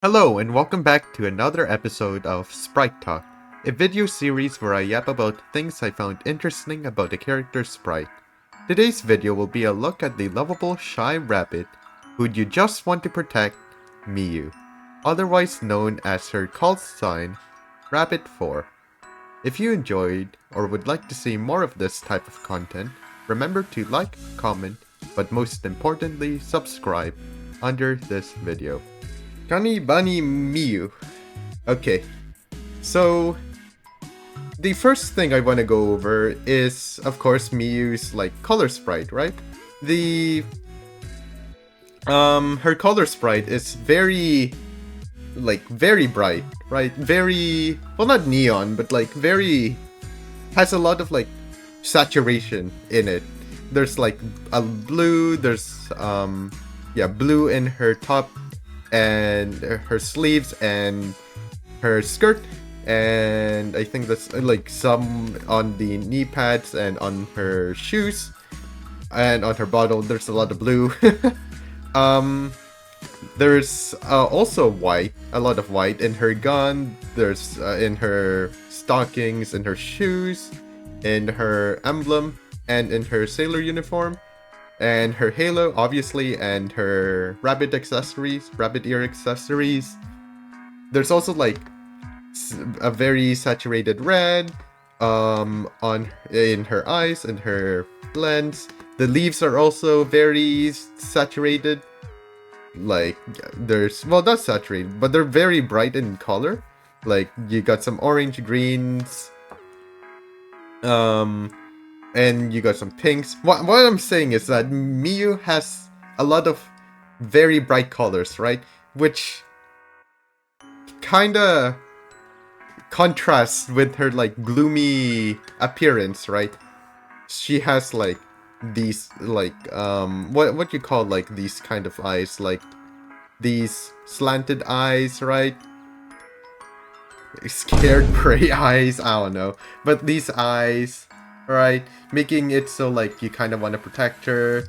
Hello and welcome back to another episode of Sprite Talk, a video series where I yap about things I found interesting about the character Sprite. Today's video will be a look at the lovable shy rabbit who you just want to protect, Miyu, otherwise known as her call sign, Rabbit4. If you enjoyed or would like to see more of this type of content, remember to like, comment, but most importantly, subscribe under this video. Cunny Bunny Miyu. Okay, so the first thing I want to go over is, of course, Miyu's color sprite, right? Her color sprite is very bright, right? Very, well, not neon, but very, has a lot of saturation in it. There's a blue, there's blue in her top and her sleeves and her skirt, and I think that's some on the knee pads and on her shoes and on her bottle. There's a lot of blue. There's also white, a lot of white in her gun. There's in her stockings, in her shoes, in her emblem, and in her sailor uniform. And her halo, obviously, and her rabbit ear accessories. There's also a very saturated red in her eyes and her lens. The leaves are also very saturated. There's, well, not saturated, but they're very bright in color. You got some orange, greens, and you got some pinks. What I'm saying is that Miyu has a lot of very bright colors, right? Which kinda contrasts with her gloomy appearance, right? She has these what you call these kind of eyes, these slanted eyes, right? Scared prey eyes, I don't know. But these eyes, right, making it so you kind of want to protect her.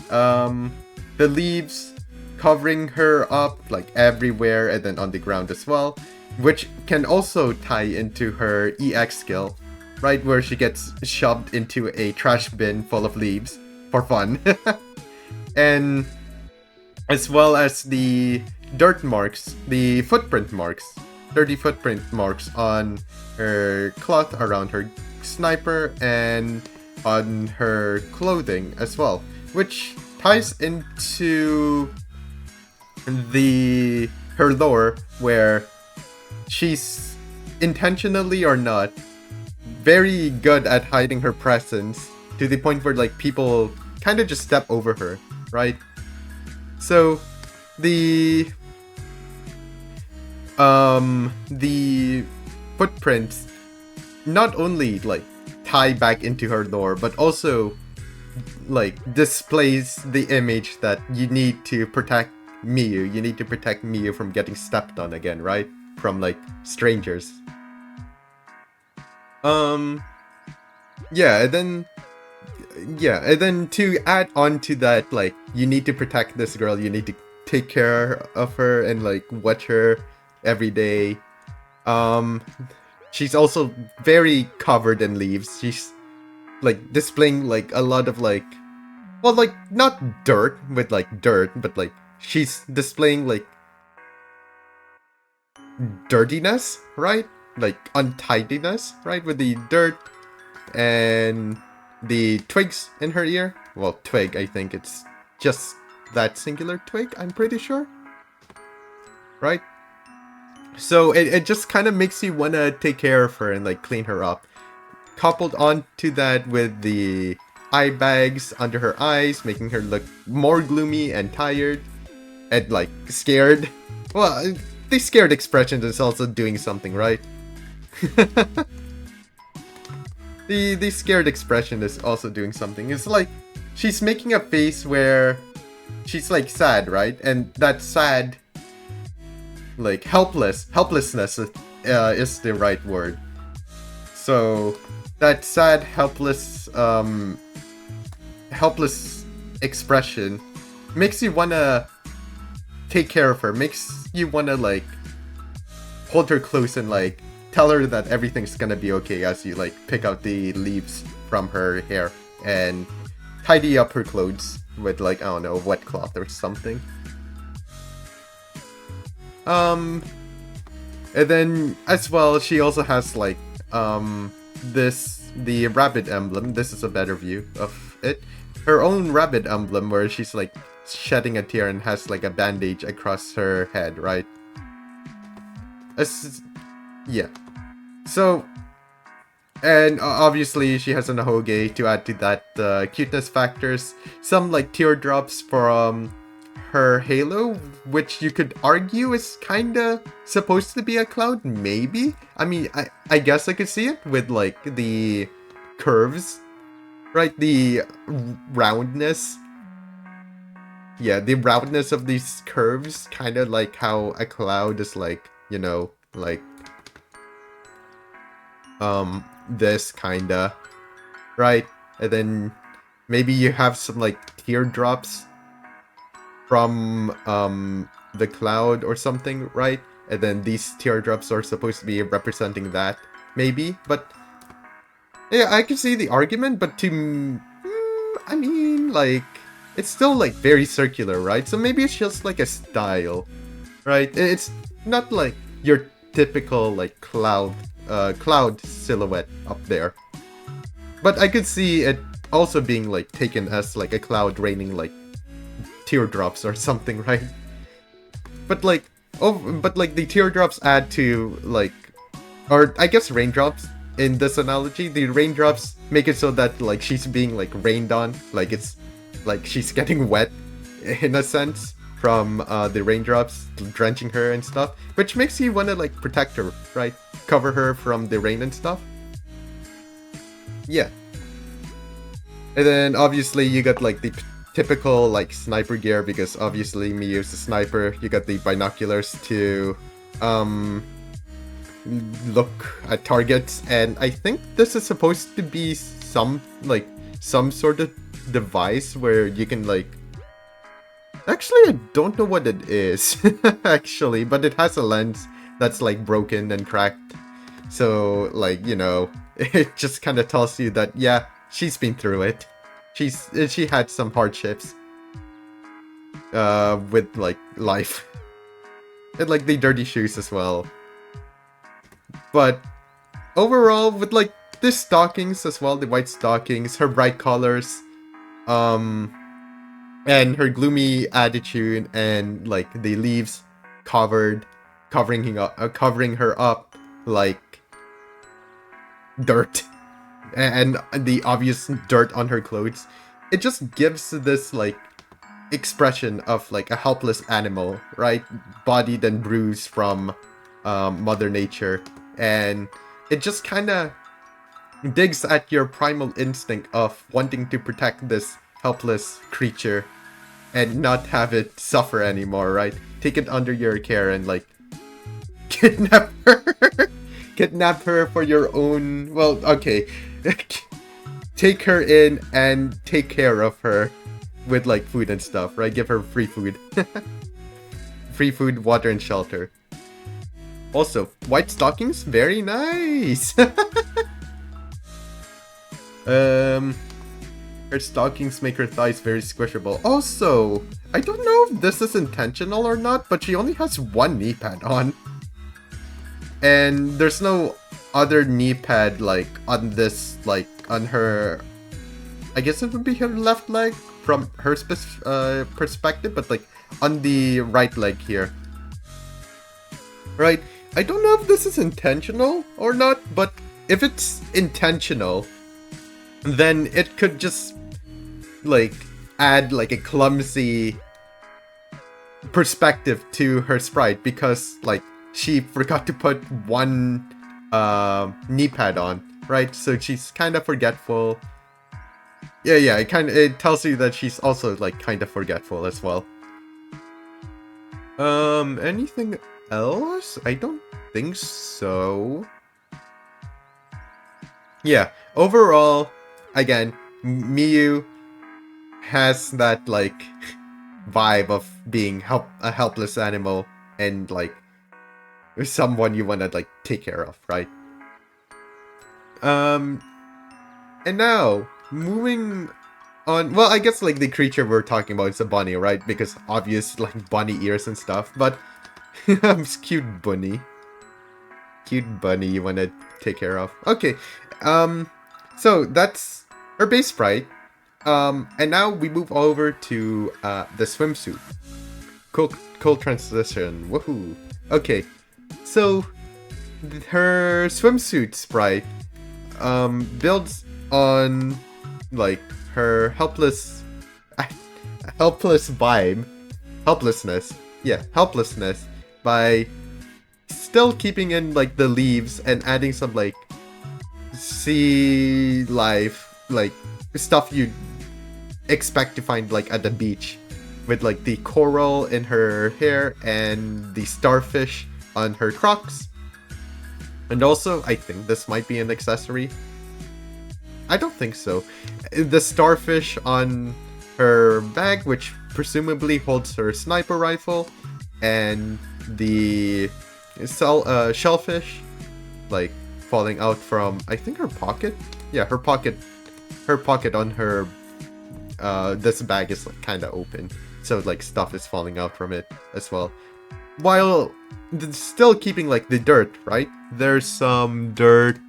The leaves covering her up everywhere and then on the ground as well, which can also tie into her EX skill, right, where she gets shoved into a trash bin full of leaves for fun. And as well as the dirt marks, the footprint marks, dirty footprint marks on her cloth around her sniper and on her clothing as well, which ties into her lore, where she's intentionally or not very good at hiding her presence to the point where people kind of just step over her, right? So the footprints not only tie back into her lore, but also displays the image that you need to protect Miyu. You need to protect Miyu from getting stepped on again, right? From strangers. And then to add on to that, you need to protect this girl, you need to take care of her and watch her every day. She's also very covered in leaves. She's displaying a lot of not dirt with dirt, but she's displaying dirtiness, right? Untidiness, right? With the dirt and the twigs in her ear. Well, twig, I think it's just that singular twig, I'm pretty sure. Right? So it just kind of makes you want to take care of her and clean her up. Coupled on to that with the eye bags under her eyes, making her look more gloomy and tired and scared. Well, the scared expression is also doing something, right? the scared expression is also doing something. It's she's making a face where she's sad, right? And that sad, helplessness is the right word. So that sad, helpless expression makes you wanna take care of her, makes you want to like hold her close and like tell her that everything's gonna be okay as you like pick out the leaves from her hair and tidy up her clothes with like, I don't know, wet cloth or something. And then as well, she also has like the rabbit emblem. This is a better view of it. Her own rabbit emblem where she's like shedding a tear and has like a bandage across her head, right? Yeah. So, and obviously she has an ahoge to add to that cuteness factors. Some like teardrops from her halo, which you could argue is kinda supposed to be a cloud, maybe? I mean, I guess I could see it with like the curves, right? The roundness. Yeah, the roundness of these curves, kinda like how a cloud is like, you know, like this kinda, right? And then maybe you have some like teardrops from the cloud or something, right? And then these teardrops are supposed to be representing that, maybe. But yeah, I can see the argument, but I mean, like, it's still like very circular, right? So maybe it's just like a style, right? It's not like your typical like cloud silhouette up there. But I could see it also being like taken as like a cloud raining like teardrops or something, right? But like the teardrops add to like, or I guess raindrops in this analogy. The raindrops make it so that like she's being like rained on, like it's like she's getting wet in a sense from the raindrops drenching her and stuff, which makes you want to like protect her, right? Cover her from the rain and stuff. Yeah. And then obviously you got like the typical like sniper gear, because obviously Miyu's a sniper. You got the binoculars to look at targets, and I think this is supposed to be some sort of device where you can like, actually I don't know what it is actually, but it has a lens that's like broken and cracked, so like, you know, it just kind of tells you that yeah, she's been through it. She had some hardships with like life, and like the dirty shoes as well. But overall, with like the stockings as well, the white stockings, her bright colors, and her gloomy attitude, and like the leaves covering her up like dirt, and the obvious dirt on her clothes, it just gives this like expression of like a helpless animal, right? Bodied and bruised from Mother Nature, and it just kind of digs at your primal instinct of wanting to protect this helpless creature and not have it suffer anymore, right? Take it under your care and like kidnap her. Kidnap her for your own, well, okay. Take her in and take care of her with like food and stuff, right? Give her free food. Free food, water, and shelter. Also, white stockings, very nice. Her stockings make her thighs very squishable. Also, I don't know if this is intentional or not, but she only has one knee pad on. And there's no other knee pad like on this, like on her, I guess it would be her left leg from her perspective, but like on the right leg here. Right? I don't know if this is intentional or not, but if it's intentional, then it could just like add like a clumsy perspective to her sprite, because like she forgot to put one knee pad on, right? So she's kind of forgetful. Yeah, it tells you that she's also like kind of forgetful as well. Anything else? I don't think so. Yeah, overall, again, Miyu has that like vibe of being a helpless animal and like someone you want to like take care of, right? And now moving on. Well, I guess like the creature we're talking about is a bunny, right? Because obvious like bunny ears and stuff. But it's cute bunny you want to take care of. Okay, so that's our base sprite. And now we move over to the swimsuit. Cool transition. Woohoo. Okay, so her swimsuit sprite builds on like her helplessness. Yeah, helplessness by still keeping in like the leaves and adding some like sea life, like stuff you'd expect to find like at the beach, with like the coral in her hair and the starfish on her Crocs. And also, I think this might be an accessory. I don't think so. The starfish on her bag, which presumably holds her sniper rifle, and the shellfish, like falling out from, I think, her pocket. Yeah, her pocket on her this bag is like kind of open, so like stuff is falling out from it as well. While still keeping like the dirt, right? There's some dirt.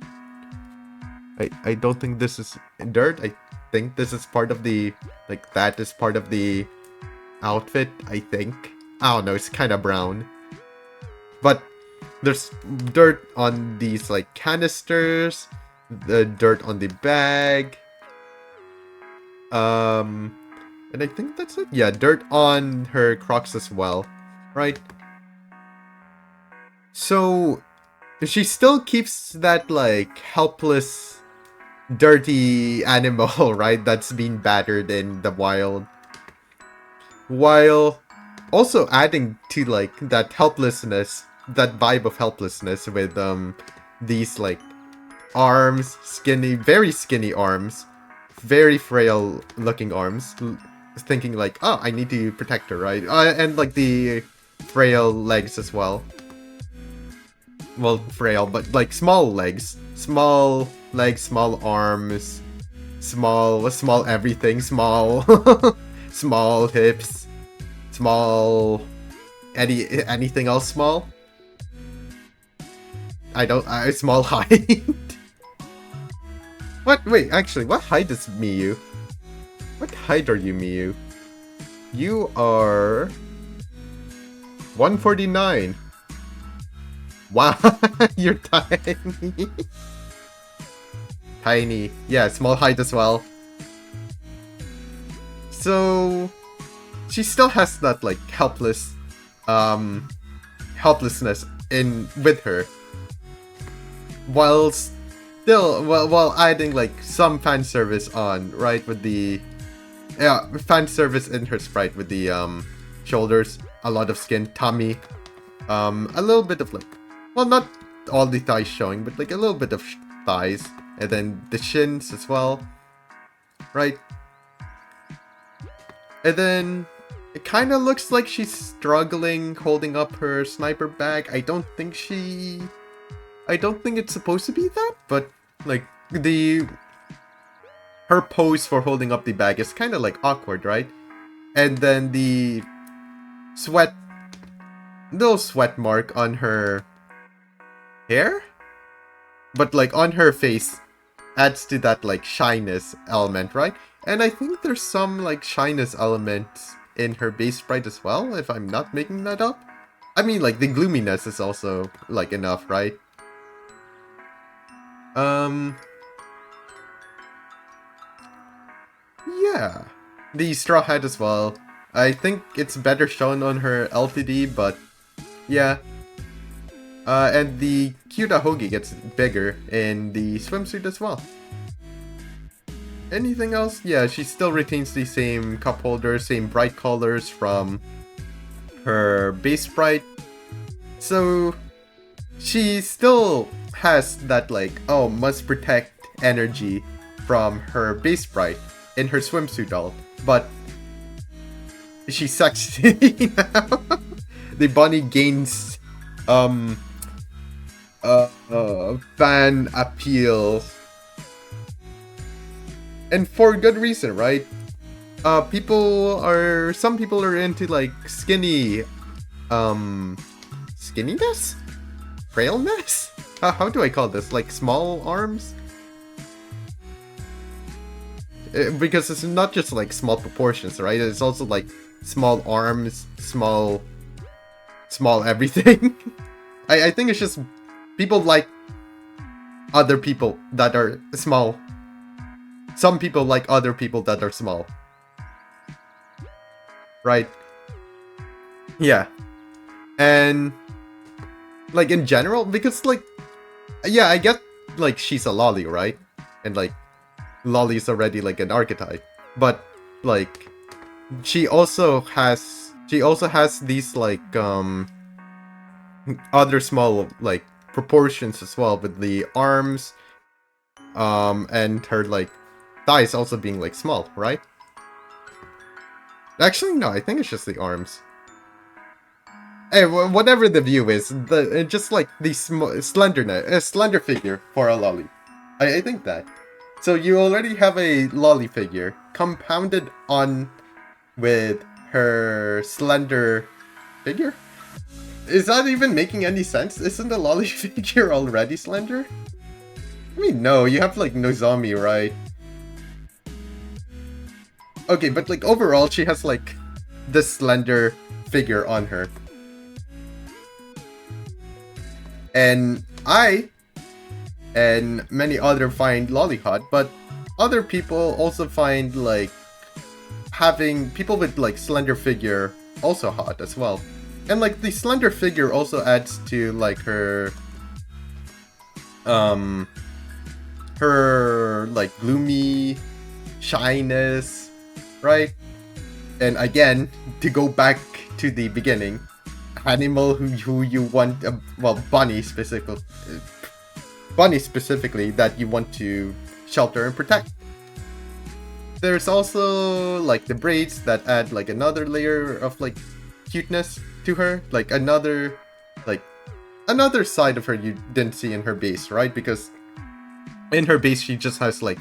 I don't think this is dirt. I think this is part of the, like, that is part of the outfit, I think. I don't know, it's kind of brown. But there's dirt on these like canisters, the dirt on the bag. And I think that's it. Yeah, dirt on her Crocs as well, right? So she still keeps that like helpless, dirty animal, right? That's been battered in the wild, while also adding to like that helplessness, that vibe of helplessness with these like arms, very skinny arms, very frail looking arms, thinking like, oh, I need to protect her, right? And like the frail legs as well. Well, frail, but like small legs, small arms, small everything, small small hips, small anything else small. Small height. What? Wait, actually, what height is Miyu? What height are you, Miyu? You are 149. Wow, you're tiny. Tiny. Yeah, small height as well. So she still has that like helplessness with her, while adding like some fan service on, right, with the fan service in her sprite with the shoulders, a lot of skin, tummy, a little bit of like, well, not all the thighs showing, but like a little bit of thighs, and then the shins as well, right? And then it kind of looks like she's struggling holding up her sniper bag. I don't think it's supposed to be that, but like her pose for holding up the bag is kind of like awkward, right? And then the little sweat mark on her hair, but like on her face, adds to that like shyness element, right? And I think there's some like shyness elements in her base sprite as well, if I'm not making that up. I mean, like the gloominess is also like enough, right? Yeah, the straw hat as well. I think it's better shown on her LTD, but yeah. And the cute hoagie gets bigger in the swimsuit as well. Anything else? Yeah, she still retains the same cup holder, same bright colors from her base sprite. So she still has that like, oh, must protect energy from her base sprite in her swimsuit alt, but she's sexy now. The bunny gains fan appeal, and for good reason, right? Some people are into like skinniness, frailness. How do I call this? Like small arms? Because it's not just like small proportions, right? It's also like small arms, small everything. I think it's just people like other people that are small. Some people like other people that are small. Right? Yeah. And like in general, because like, yeah, I get like she's a lolly, right? And like lolly is already like an archetype, but like she also has these like other small like proportions as well, with the arms and her like thighs also being like small, right? Actually no, I think it's just the arms. Hey, whatever the view is, just like the slender figure for a lolly. I think that. So you already have a lolly figure compounded on with her slender figure? Is that even making any sense? Isn't the lolly figure already slender? I mean, no, you have like Nozomi, right? Okay, but like overall, she has like this slender figure on her. And I and many other find lolly hot, but other people also find like having people with like slender figure also hot as well. And like the slender figure also adds to like her like gloomy shyness, right? And again, to go back to the beginning, animal who you want, well, bunny specifically that you want to shelter and protect. There's also like the braids that add like another layer of like cuteness to her, like another side of her you didn't see in her base, right? Because in her base she just has like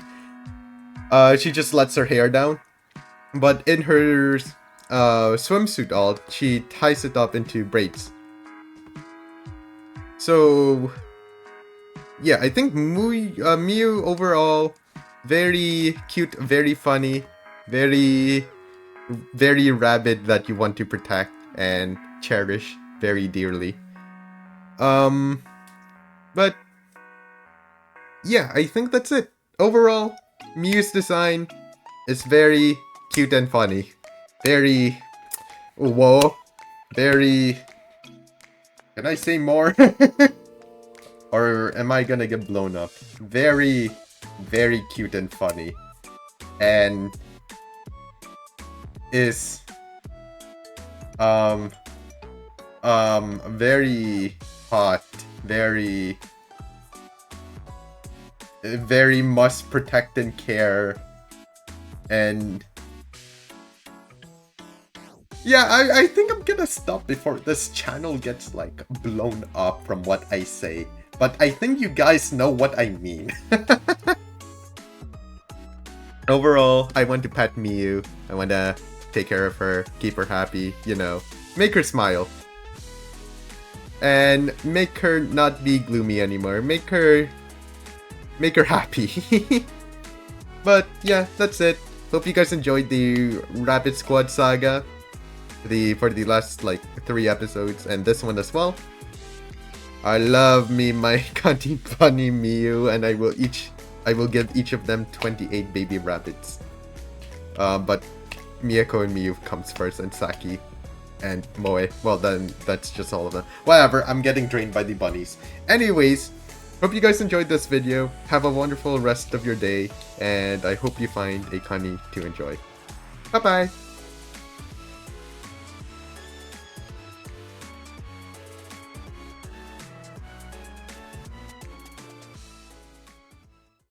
she just lets her hair down, but in her swimsuit alt she ties it up into braids. So yeah, I think Miyu overall very cute, very funny, very rabid that you want to protect and cherish very dearly. But yeah, I think that's it. Overall, Miyu's design is very cute and funny. Very very, can I say more? Or am I gonna get blown up? Very cute and funny, and is very hot, very must protect and care. And yeah, I think I'm gonna stop before this channel gets like blown up from what I say, but I think you guys know what I mean. Overall, I want to pet Miyu. I want to take care of her, keep her happy, you know, make her smile. And make her not be gloomy anymore. Make her happy. But yeah, that's it. Hope you guys enjoyed the Rabbit Squad saga for the last like 3 episodes, and this one as well. I love me my cunty funny Miyu, and I will give each of them 28 baby rabbits. But Miyako and Miyu comes first, and Saki and Moe. Well, then that's just all of them. Whatever, I'm getting drained by the bunnies. Anyways, hope you guys enjoyed this video. Have a wonderful rest of your day, and I hope you find a cunny to enjoy. Bye bye!